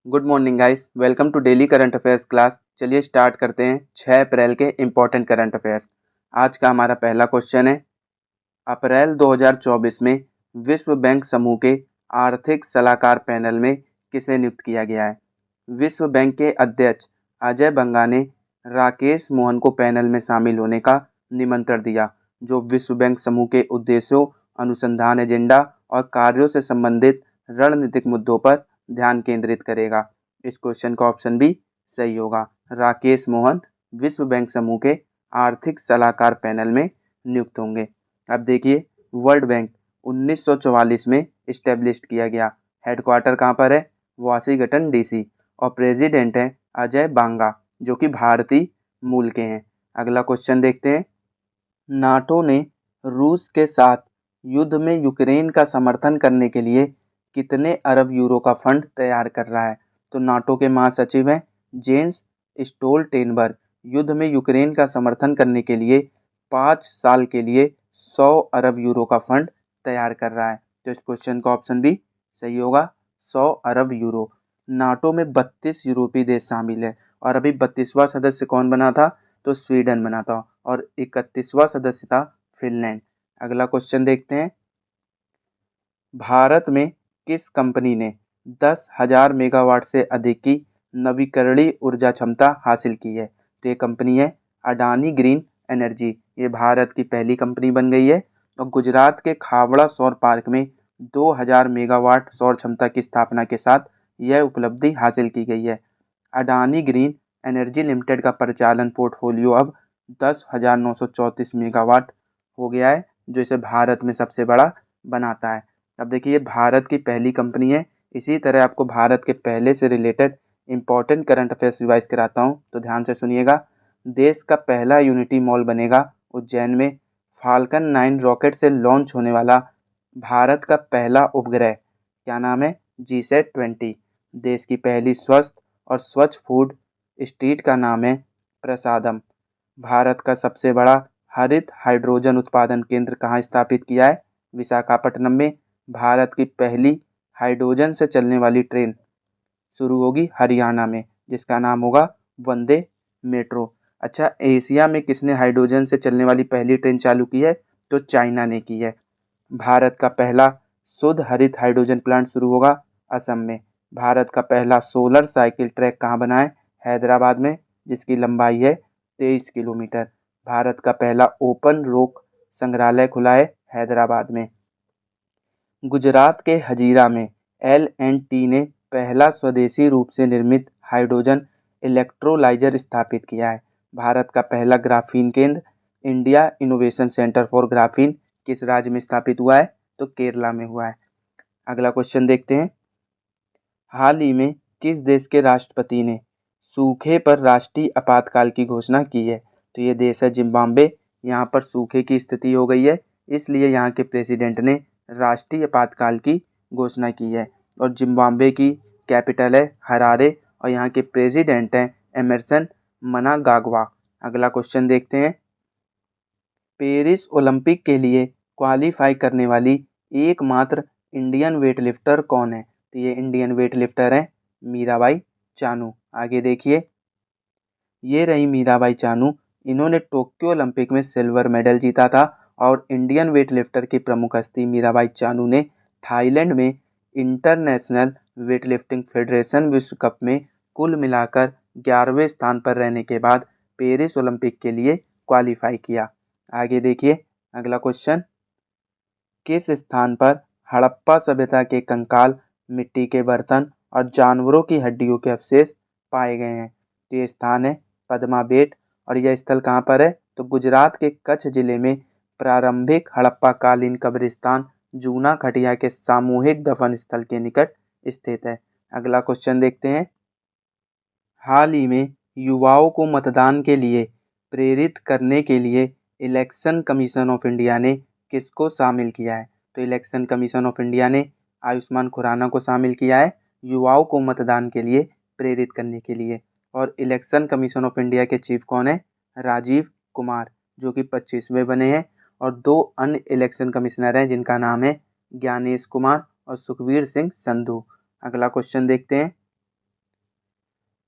Good morning guys, welcome to daily current affairs class. चलिए start करते हैं 6 अप्रैल के इम्पोर्टेंट करंट अफेयर्स। आज का हमारा पहला क्वेश्चन है, अप्रैल 2024 में विश्व बैंक समूह के आर्थिक सलाहकार पैनल में किसे नियुक्त किया गया है? विश्व बैंक के अध्यक्ष अजय बंगा ने राकेश मोहन को पैनल में शामिल होने का निमंत्रण दिया, जो विश्व बैंक समूह के उद्देश्यों, अनुसंधान एजेंडा और कार्यों से संबंधित रणनीतिक मुद्दों पर ध्यान केंद्रित करेगा। इस क्वेश्चन का ऑप्शन बी सही होगा। राकेश मोहन विश्व बैंक समूह के आर्थिक सलाहकार पैनल में नियुक्त होंगे। अब देखिए, वर्ल्ड बैंक 1944 में इस्टेब्लिश किया गया। हेडक्वार्टर कहाँ पर है? Washington DC. और प्रेसिडेंट हैं अजय बांगा, जो कि भारतीय मूल के हैं। अगला क्वेश्चन देखते हैं, नाटो ने रूस के साथ युद्ध में यूक्रेन का समर्थन करने के लिए कितने अरब यूरो का फंड तैयार कर रहा है? तो नाटो के महासचिव हैं जेंस स्टोल्टेनबर्ग। युद्ध में यूक्रेन का समर्थन करने के लिए 5 साल के लिए 100 अरब यूरो का फंड तैयार कर रहा है। तो इस क्वेश्चन का ऑप्शन भी सही होगा, 100 अरब यूरो। नाटो में 32 यूरोपीय देश शामिल है और अभी 32वां सदस्य कौन बना था? तो स्वीडन बना था। और 31वां सदस्य था फिनलैंड। अगला क्वेश्चन देखते हैं, भारत में किस कंपनी ने 10,000 मेगावाट से अधिक की नवीकरणीय ऊर्जा क्षमता हासिल की है? तो ये कंपनी है अडानी ग्रीन एनर्जी। ये भारत की पहली कंपनी बन गई है और गुजरात के खावड़ा सौर पार्क में 2,000 मेगावाट सौर क्षमता की स्थापना के साथ यह उपलब्धि हासिल की गई है। अडानी ग्रीन एनर्जी लिमिटेड का परिचालन पोर्टफोलियो अब 10,934 मेगावाट हो गया है, जो इसे भारत में सबसे बड़ा बनाता है। अब देखिए, ये भारत की पहली कंपनी है। इसी तरह आपको भारत के पहले से related important current affairs revise कराता हूँ, तो ध्यान से सुनिएगा। देश का पहला यूनिटी मॉल बनेगा उज्जैन में। फाल्कन 9 रॉकेट से लॉन्च होने वाला भारत का पहला उपग्रह क्या नाम है? GSAT-20। देश की पहली स्वस्थ और स्वच्छ फूड स्ट्रीट का नाम है प्रसादम। भारत का सबसे बड़ा हरित हाइड्रोजन उत्पादन केंद्र कहाँ स्थापित किया है? विशाखापट्टनम में। भारत की पहली हाइड्रोजन से चलने वाली ट्रेन शुरू होगी हरियाणा में, जिसका नाम होगा वंदे मेट्रो। अच्छा, एशिया में किसने हाइड्रोजन से चलने वाली पहली ट्रेन चालू की है? तो चाइना ने की है। भारत का पहला शुद्ध हरित हाइड्रोजन प्लांट शुरू होगा असम में। भारत का पहला सोलर साइकिल ट्रैक कहाँ बना है? हैदराबाद में, जिसकी लंबाई है 23 किलोमीटर। भारत का पहला ओपन रोक संग्रहालय खुला है हैदराबाद में। गुजरात के हजीरा में L&T ने पहला स्वदेशी रूप से निर्मित हाइड्रोजन इलेक्ट्रोलाइजर स्थापित किया है। भारत का पहला ग्राफीन केंद्र India innovation centre for graphene किस राज्य में स्थापित हुआ है? तो केरला में हुआ है। अगला क्वेश्चन देखते हैं, हाल ही में किस देश के राष्ट्रपति ने सूखे पर राष्ट्रीय आपातकाल की घोषणा की है? तो ये देश है जिम्बाब्वे। यहाँ पर सूखे की स्थिति हो गई है, इसलिए यहाँ के प्रेसिडेंट ने राष्ट्रीय आपातकाल की घोषणा की है। और जिम्बाब्वे की कैपिटल है हरारे और यहाँ के प्रेसिडेंट हैं एमरसन मनागागवा। अगला क्वेश्चन देखते हैं, पेरिस ओलंपिक के लिए क्वालिफाई करने वाली एकमात्र इंडियन वेटलिफ्टर कौन है? तो ये इंडियन वेटलिफ्टर हैं मीराबाई चानू। आगे देखिए, ये रही मीराबाई चानू। इन्होंने टोक्यो ओलंपिक में सिल्वर मेडल जीता था और इंडियन वेटलिफ्टर की प्रमुख हस्ती मीराबाई चानू ने थाईलैंड में इंटरनेशनल वेटलिफ्टिंग फेडरेशन विश्व कप में कुल मिलाकर 11वें स्थान पर रहने के बाद पेरिस ओलंपिक के लिए क्वालिफाई किया। आगे देखिए, अगला क्वेश्चन, किस स्थान पर हड़प्पा सभ्यता के कंकाल, मिट्टी के बर्तन और जानवरों की हड्डियों के अवशेष पाए गए हैं? तो ये स्थान है पद्मा बेट। और यह स्थल कहाँ पर है? तो गुजरात के कच्छ जिले में प्रारंभिक हड़प्पा कालीन कब्रिस्तान जूना खटिया के सामूहिक दफन स्थल के निकट स्थित है। अगला क्वेश्चन देखते हैं, हाल ही में युवाओं को मतदान के लिए प्रेरित करने के लिए इलेक्शन कमीशन ऑफ इंडिया ने किसको शामिल किया है? तो इलेक्शन कमीशन ऑफ इंडिया ने आयुष्मान खुराना को शामिल किया है युवाओं को मतदान के लिए प्रेरित करने के लिए। और इलेक्शन कमीशन ऑफ इंडिया के चीफ कौन है? राजीव कुमार, जो कि 25वें बने हैं। और दो अन्य इलेक्शन कमिश्नर हैं जिनका नाम है ज्ञानेश कुमार और सुखवीर सिंह संधू। अगला क्वेश्चन देखते हैं,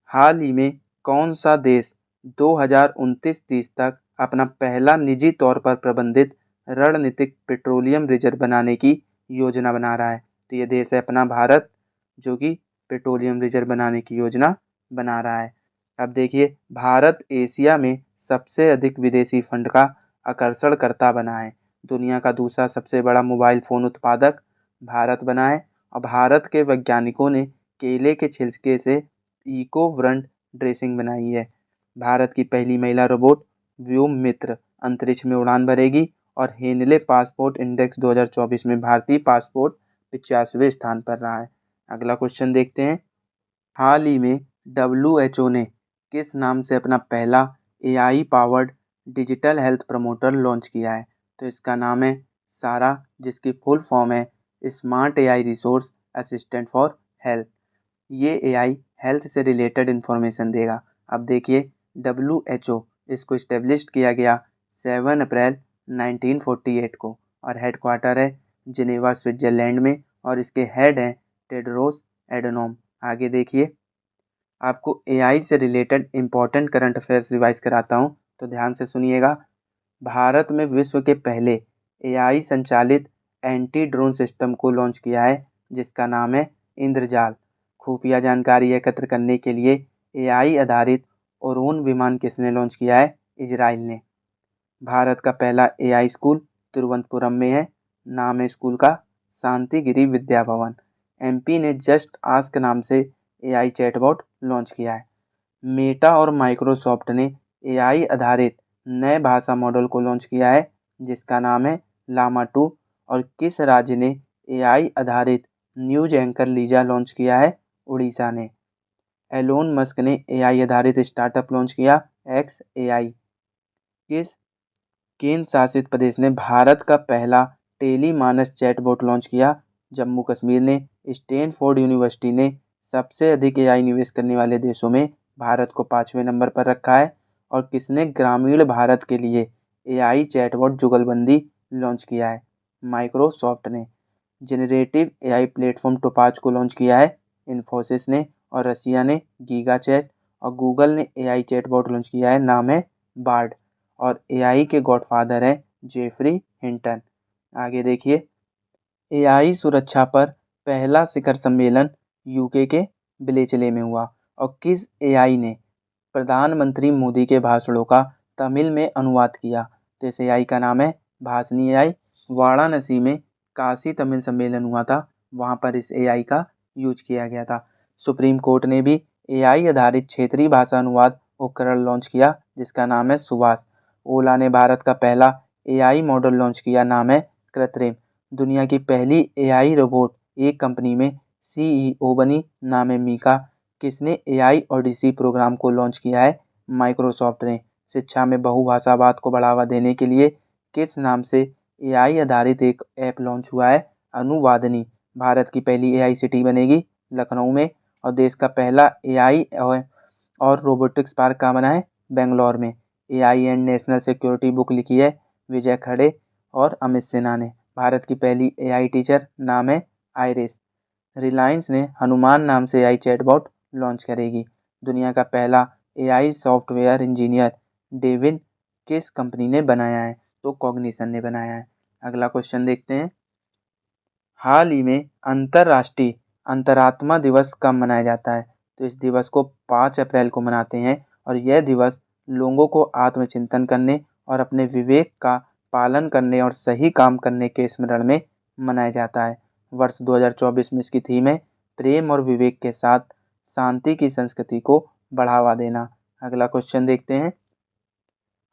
हाल ही में कौन सा देश 2029-30 तक अपना पहला निजी तौर पर प्रबंधित रणनीतिक पेट्रोलियम रिजर्व बनाने की योजना बना रहा है? तो ये देश है अपना भारत, जो कि पेट्रोलियम रिजर्व बनाने की योजना बना रहा है। अब देखिए, भारत एशिया में सबसे अधिक विदेशी फंड का आकर्षणकर्ता बना है। दुनिया का दूसरा सबसे बड़ा मोबाइल फ़ोन उत्पादक भारत बना है और भारत के वैज्ञानिकों ने केले के छिलके से इको व्रंट ड्रेसिंग बनाई है। भारत की पहली महिला रोबोट व्योम मित्र अंतरिक्ष में उड़ान भरेगी और हेनले पासपोर्ट इंडेक्स 2024 में भारतीय पासपोर्ट 85वें स्थान पर रहा है। अगला क्वेश्चन देखते हैं। हाल ही में WHO ने किस नाम से अपना पहला AI powered digital health promoter launch किया है? तो इसका नाम है सारा, जिसकी फुल फॉर्म है smart AI resource assistant for health. ये AI हेल्थ से रिलेटेड इन्फॉर्मेशन देगा। अब देखिए, WHO इसको इस्टेब्लिश किया गया 7 अप्रैल 1948 को और हेडक्वार्टर है जिनेवा स्विट्जरलैंड में और इसके हेड हैं टेड्रोस एडनोम। आगे देखिए, आपको AI से related important current affairs revise कराता हूँ, तो ध्यान से सुनिएगा। भारत में विश्व के पहले AI संचालित एंटी ड्रोन सिस्टम को लॉन्च किया है, जिसका नाम है इंद्रजाल। खुफिया जानकारी एकत्र करने के लिए AI आधारित ओरोन विमान किसने लॉन्च किया है? इजराइल ने। भारत का पहला AI स्कूल तिरुवनंतपुरम में है। नाम है स्कूल का शांतिगिरी विद्या भवन। MP ने जस्ट आस्क नाम से AI चैटबॉट लॉन्च किया है। मेटा और माइक्रोसॉफ्ट ने AI आधारित नए भाषा मॉडल को लॉन्च किया है, जिसका नाम है लामा 2। और किस राज्य ने AI आधारित न्यूज एंकर लीजा लॉन्च किया है? उड़ीसा ने। एलोन मस्क ने AI आधारित स्टार्टअप लॉन्च किया XAI। किस केंद्र शासित प्रदेश ने भारत का पहला टेलीमानस चैटबॉट लॉन्च किया? जम्मू कश्मीर ने। स्टैनफोर्ड यूनिवर्सिटी ने सबसे अधिक AI निवेश करने वाले देशों में भारत को 5वें नंबर पर रखा है। और किसने ग्रामीण भारत के लिए AI चैटबॉट जुगलबंदी लॉन्च किया है? माइक्रोसॉफ्ट ने। जेनरेटिव AI प्लेटफॉर्म टोपाज को लॉन्च किया है इन्फोसिस ने और रसिया ने गीगा चैट। और गूगल ने AI चैटबॉट लॉन्च किया है, नाम है बार्ड। और AI के गॉडफादर हैं जेफरी हिंटन। आगे देखिए, AI सुरक्षा पर पहला शिखर सम्मेलन यूके के ब्लेचले में हुआ और किस AI ने प्रधानमंत्री मोदी के भाषणों का तमिल में अनुवाद किया? तो इस AI का नाम है भाषणी AI। वाराणसी में काशी तमिल सम्मेलन हुआ था, वहाँ पर इस AI का यूज किया गया था। सुप्रीम कोर्ट ने भी AI आधारित क्षेत्रीय भाषा अनुवाद उपकरण लॉन्च किया, जिसका नाम है सुभाष। ओला ने भारत का पहला AI मॉडल लॉन्च किया, नाम है कृत्रिम। दुनिया की पहली AI रोबोट एक कंपनी में CEO बनी, नाम है मीका। किसने AI ओडिसी प्रोग्राम को लॉन्च किया है? माइक्रोसॉफ्ट ने। शिक्षा में बहुभाषावाद को बढ़ावा देने के लिए किस नाम से AI आधारित एक ऐप लॉन्च हुआ है? अनुवादनी। भारत की पहली AI सिटी बनेगी लखनऊ में और देश का पहला AI और रोबोटिक्स पार्क कहाँ बना है? बेंगलोर में। AI and national security book लिखी है विजय खड़े और अमित सिन्हा ने। भारत की पहली AI टीचर, नाम है आइरिस। रिलायंस ने हनुमान नाम से AI चैटबॉट लॉन्च करेगी। दुनिया का पहला AI सॉफ्टवेयर इंजीनियर डेविन किस कंपनी ने बनाया है? तो कॉग्निशन ने बनाया है। अगला क्वेश्चन देखते हैं। हाल ही में अंतर्राष्ट्रीय अंतरात्मा दिवस कब मनाया जाता है? तो इस दिवस को 5 अप्रैल को मनाते हैं और यह दिवस लोगों को आत्मचिंतन करने और अपने विवेक का पालन करने और सही काम करने के स्मरण में मनाया जाता है। वर्ष 2024 में इसकी थीम है प्रेम और विवेक के साथ शांति की संस्कृति को बढ़ावा देना। अगला क्वेश्चन देखते हैं।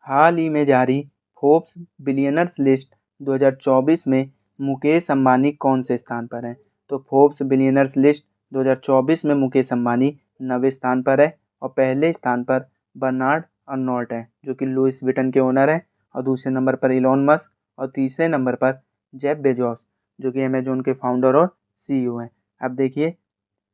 हाल ही में जारी फोर्ब्स बिलियनर्स लिस्ट 2024 में मुकेश अंबानी कौन से स्थान पर हैं? तो फोर्ब्स बिलियनर्स लिस्ट 2024 में मुकेश अंबानी 9वें स्थान पर है और पहले स्थान पर बर्नार्ड अर्नोल्ट हैं, जो कि लुइस विटन के ओनर हैं। और दूसरे नंबर पर इलॉन मस्क और तीसरे नंबर पर जेफ बेजोस, जो कि अमेजोन के फाउंडर और CEO हैं। अब देखिए,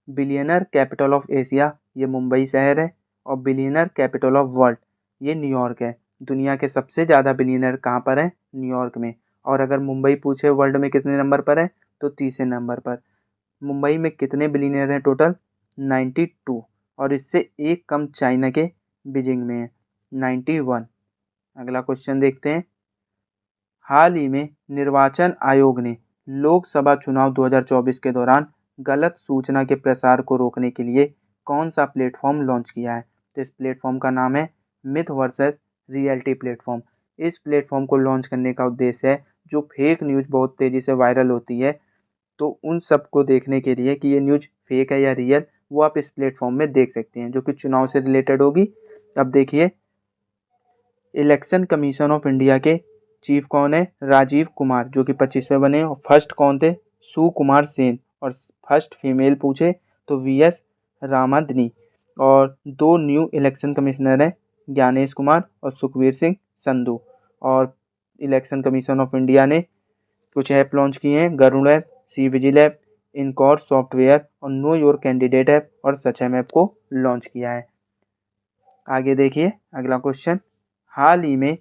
बिलियनर कैपिटल ऑफ एशिया ये मुंबई शहर है और बिलियनर कैपिटल ऑफ वर्ल्ड ये न्यूयॉर्क है। दुनिया के सबसे ज़्यादा बिलियनर कहाँ पर है? न्यूयॉर्क में। और अगर मुंबई पूछे वर्ल्ड में कितने नंबर पर है, तो तीसरे नंबर पर। मुंबई में कितने बिलियनर हैं टोटल? 92। और इससे एक कम चाइना के बीजिंग में है 91। अगला क्वेश्चन देखते हैं। हाल ही में निर्वाचन आयोग ने लोकसभा चुनाव 2024 के दौरान गलत सूचना के प्रसार को रोकने के लिए कौन सा प्लेटफॉर्म लॉन्च किया है? तो इस प्लेटफॉर्म का नाम है मिथ वर्सेस रियलिटी प्लेटफॉर्म। इस प्लेटफॉर्म को लॉन्च करने का उद्देश्य है जो फेक न्यूज़ बहुत तेज़ी से वायरल होती है, तो उन सब को देखने के लिए कि ये न्यूज़ फेक है या रियल, वो आप इस प्लेटफॉर्म में देख सकते हैं, जो कि चुनाव से रिलेटेड होगी। अब देखिए, इलेक्शन कमीशन ऑफ इंडिया के चीफ कौन है? राजीव कुमार, जो कि 25वें बने। और फर्स्ट कौन थे? सुकुमार सेन। और फर्स्ट फीमेल पूछे तो वीएस रामाधनी। और दो न्यू इलेक्शन कमिश्नर हैं, ज्ञानेश कुमार और सुखबीर सिंह संधू। और इलेक्शन कमीशन ऑफ इंडिया ने कुछ ऐप लॉन्च किए हैं, Garuda app, C vigil app, इनकॉर software और नो योर कैंडिडेट ऐप और सचम ऐप को लॉन्च किया है। आगे देखिए अगला क्वेश्चन। हाल ही में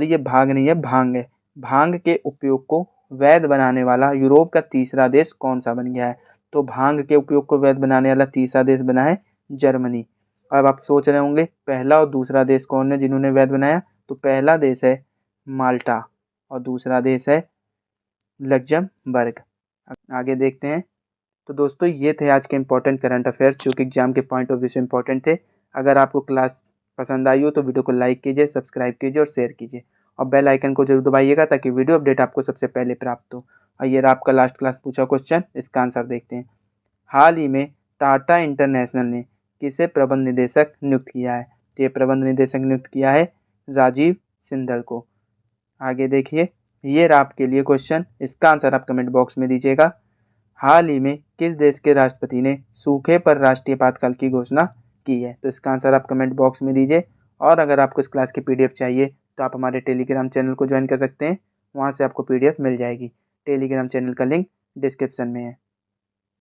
ये भाग नहीं है, भांग है। भांग के उपयोग को वैध बनाने वाला यूरोप का तीसरा देश कौन सा बन गया है? तो भांग के उपयोग को वैध बनाने वाला तीसरा देश बना है जर्मनी। अब आप सोच रहे होंगे पहला और दूसरा देश कौन है जिन्होंने वैध बनाया? तो पहला देश है माल्टा और दूसरा देश है लग्जमबर्ग। आगे देखते हैं। तो दोस्तों ये थे आज के इंपॉर्टेंट करंट अफेयर्स जो कि एग्जाम के पॉइंट ऑफ व्यू से इंपॉर्टेंट थे। अगर आपको क्लास पसंद आई हो तो वीडियो को लाइक कीजिए, सब्सक्राइब कीजिए और शेयर कीजिए और बेल आइकन को जरूर दबाइएगा ताकि वीडियो अपडेट आपको सबसे पहले प्राप्त हो। और ये रहा आपका लास्ट क्लास पूछा क्वेश्चन, इसका आंसर देखते हैं। हाल ही में टाटा इंटरनेशनल ने किसे प्रबंध निदेशक नियुक्त किया है? तो ये प्रबंध निदेशक नियुक्त किया है राजीव सिंघल को। आगे देखिए, ये रहा आपके लिए क्वेश्चन, इसका आंसर आप कमेंट बॉक्स में दीजिएगा। हाल ही में किस देश के राष्ट्रपति ने सूखे पर राष्ट्रीय आपातकाल की घोषणा की है? तो इसका आंसर आप कमेंट बॉक्स में दीजिए। और अगर आपको इस क्लास की पीडीएफ चाहिए तो आप हमारे टेलीग्राम चैनल को ज्वाइन कर सकते हैं, वहाँ से आपको पीडीएफ मिल जाएगी। टेलीग्राम चैनल का लिंक डिस्क्रिप्शन में है।